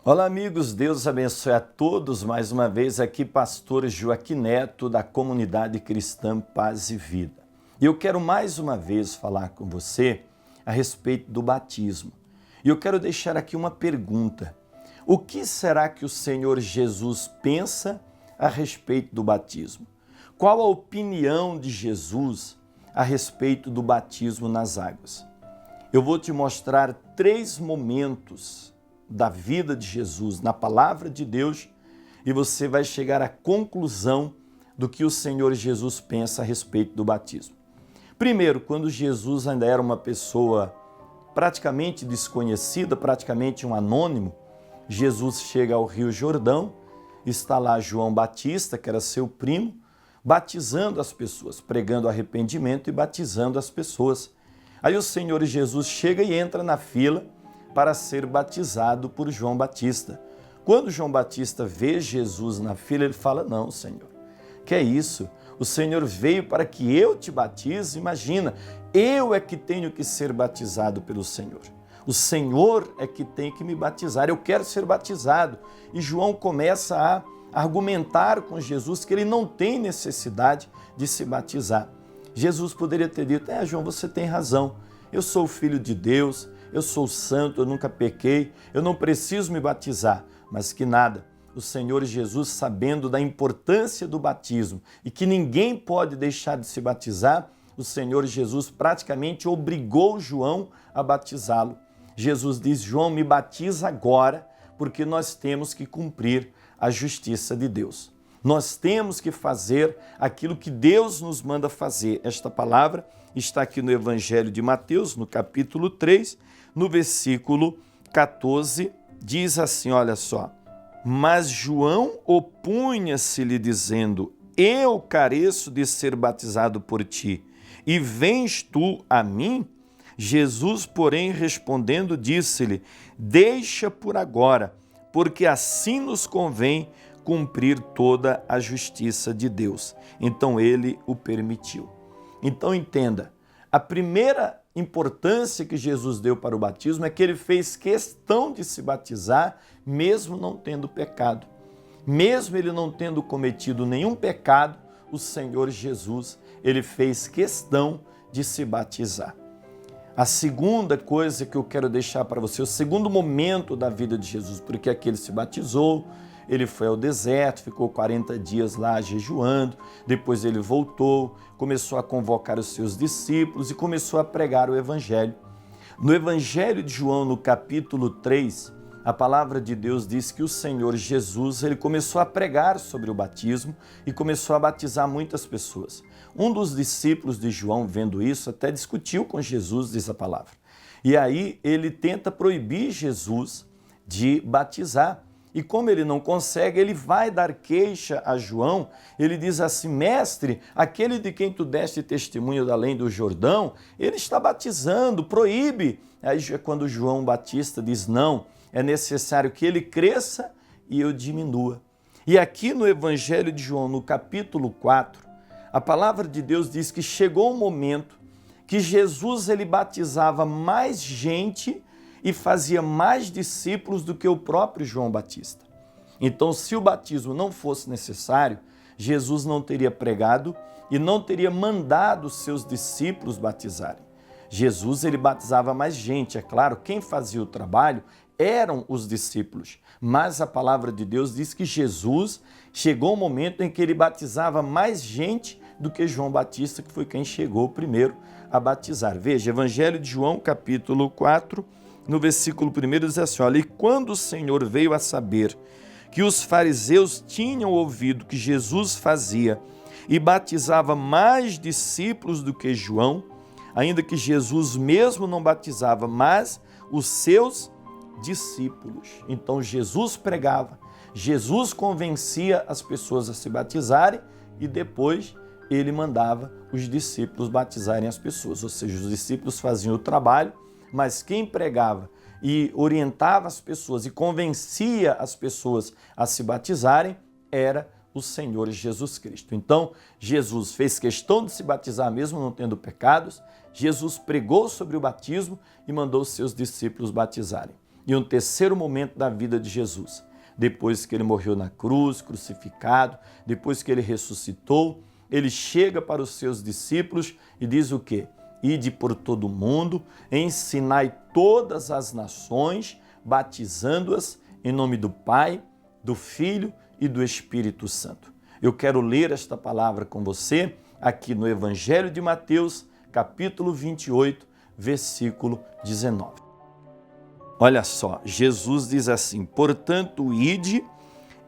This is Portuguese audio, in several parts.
Olá amigos, Deus abençoe a todos. Mais uma vez aqui pastor Joaquim Neto da Comunidade Cristã Paz e Vida. E eu quero mais uma vez falar com você a respeito do batismo. E eu quero deixar aqui uma pergunta. O que será que o Senhor Jesus pensa a respeito do batismo? Qual a opinião de Jesus a respeito do batismo nas águas? Eu vou te mostrar 3 momentos da vida de Jesus na palavra de Deus e você vai chegar à conclusão do que o Senhor Jesus pensa a respeito do batismo. Primeiro, quando Jesus ainda era uma pessoa praticamente desconhecida, praticamente um anônimo, Jesus chega ao Rio Jordão, está lá João Batista, que era seu primo, batizando as pessoas, pregando arrependimento e batizando as pessoas. Aí o Senhor Jesus chega e entra na fila para ser batizado por João Batista. Quando João Batista vê Jesus na fila, ele fala: não, Senhor, que é isso? O Senhor veio para que eu te batize? Imagina, eu é que tenho que ser batizado pelo Senhor. O Senhor é que tem que me batizar, eu quero ser batizado. E João começa a argumentar com Jesus que ele não tem necessidade de se batizar. Jesus poderia ter dito: João, você tem razão, eu sou o Filho de Deus, eu sou santo, eu nunca pequei, eu não preciso me batizar. Mas que nada, o Senhor Jesus, sabendo da importância do batismo e que ninguém pode deixar de se batizar, o Senhor Jesus praticamente obrigou João a batizá-lo. Jesus diz: João, me batiza agora, porque nós temos que cumprir a justiça de Deus. Nós temos que fazer aquilo que Deus nos manda fazer. Esta palavra está aqui no Evangelho de Mateus, no capítulo 3, no versículo 14, diz assim, olha só: mas João opunha-se-lhe dizendo: eu careço de ser batizado por ti, e vens tu a mim? Jesus, porém, respondendo, disse-lhe: deixa por agora, porque assim nos convém cumprir toda a justiça de Deus. Então ele o permitiu. Então entenda, a primeira importância que Jesus deu para o batismo é que ele fez questão de se batizar, mesmo não tendo pecado. Mesmo ele não tendo cometido nenhum pecado, o Senhor Jesus, ele fez questão de se batizar. A segunda coisa que eu quero deixar para você, o segundo momento da vida de Jesus, porque aqui ele se batizou, ele foi ao deserto, ficou 40 dias lá jejuando, depois ele voltou, começou a convocar os seus discípulos e começou a pregar o Evangelho. No Evangelho de João, no capítulo 3, a palavra de Deus diz que o Senhor Jesus, ele começou a pregar sobre o batismo e começou a batizar muitas pessoas. Um dos discípulos de João, vendo isso, até discutiu com Jesus, diz a palavra. E aí ele tenta proibir Jesus de batizar. E como ele não consegue, ele vai dar queixa a João. Ele diz assim: mestre, aquele de quem tu deste testemunho da além do Jordão, ele está batizando, proíbe. Aí é quando João Batista diz: não, é necessário que ele cresça e eu diminua. E aqui no Evangelho de João, no capítulo 4, a palavra de Deus diz que chegou um momento que Jesus ele batizava mais gente e fazia mais discípulos do que o próprio João Batista. Então, se o batismo não fosse necessário, Jesus não teria pregado e não teria mandado os seus discípulos batizarem. Jesus ele batizava mais gente, é claro, quem fazia o trabalho eram os discípulos, mas a palavra de Deus diz que Jesus chegou um momento em que ele batizava mais gente do que João Batista, que foi quem chegou primeiro a batizar. Veja, Evangelho de João, capítulo 4, no versículo 1 diz assim, olha, e quando o Senhor veio a saber que os fariseus tinham ouvido que Jesus fazia e batizava mais discípulos do que João, ainda que Jesus mesmo não batizava, mas os seus discípulos. Então Jesus pregava, Jesus convencia as pessoas a se batizarem e depois ele mandava os discípulos batizarem as pessoas, ou seja, os discípulos faziam o trabalho, mas quem pregava e orientava as pessoas e convencia as pessoas a se batizarem era o Senhor Jesus Cristo. Então, Jesus fez questão de se batizar mesmo não tendo pecados, Jesus pregou sobre o batismo e mandou os seus discípulos batizarem. e um terceiro momento da vida de Jesus. Depois que ele morreu na cruz, crucificado, depois que ele ressuscitou, ele chega para os seus discípulos e diz o quê? Ide por todo o mundo, ensinai todas as nações, batizando-as em nome do Pai, do Filho e do Espírito Santo. Eu quero ler esta palavra com você aqui no Evangelho de Mateus, capítulo 28, versículo 19. Olha só, Jesus diz assim: portanto, ide,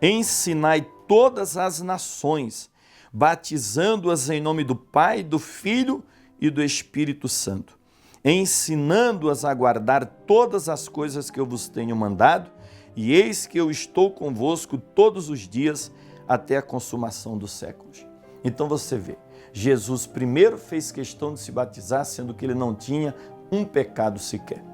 ensinai todas as nações, batizando-as em nome do Pai, do Filho e do Espírito Santo, ensinando-as a guardar todas as coisas que eu vos tenho mandado, e eis que eu estou convosco todos os dias até a consumação dos séculos. Então você vê, Jesus primeiro fez questão de se batizar, sendo que ele não tinha um pecado sequer.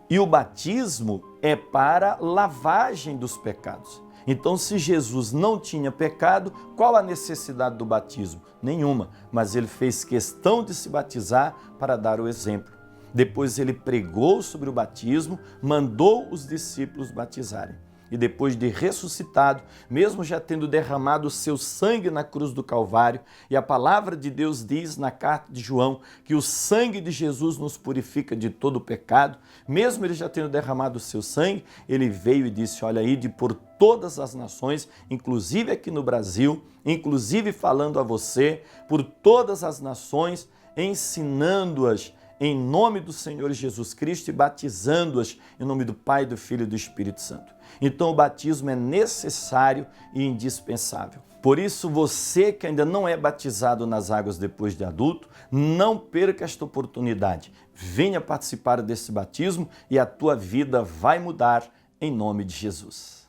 E o batismo é para lavagem dos pecados. Então, se Jesus não tinha pecado, qual a necessidade do batismo? Nenhuma, mas ele fez questão de se batizar para dar o exemplo. Depois ele pregou sobre o batismo, mandou os discípulos batizarem. E depois de ressuscitado, mesmo já tendo derramado o seu sangue na cruz do Calvário, e a palavra de Deus diz na carta de João que o sangue de Jesus nos purifica de todo o pecado, mesmo ele já tendo derramado o seu sangue, ele veio e disse: olha, ide por todas as nações, inclusive aqui no Brasil, inclusive falando a você, por todas as nações, ensinando-as em nome do Senhor Jesus Cristo e batizando-as em nome do Pai, do Filho e do Espírito Santo. Então o batismo é necessário e indispensável. Por isso, você que ainda não é batizado nas águas depois de adulto, não perca esta oportunidade. Venha participar desse batismo e a tua vida vai mudar em nome de Jesus.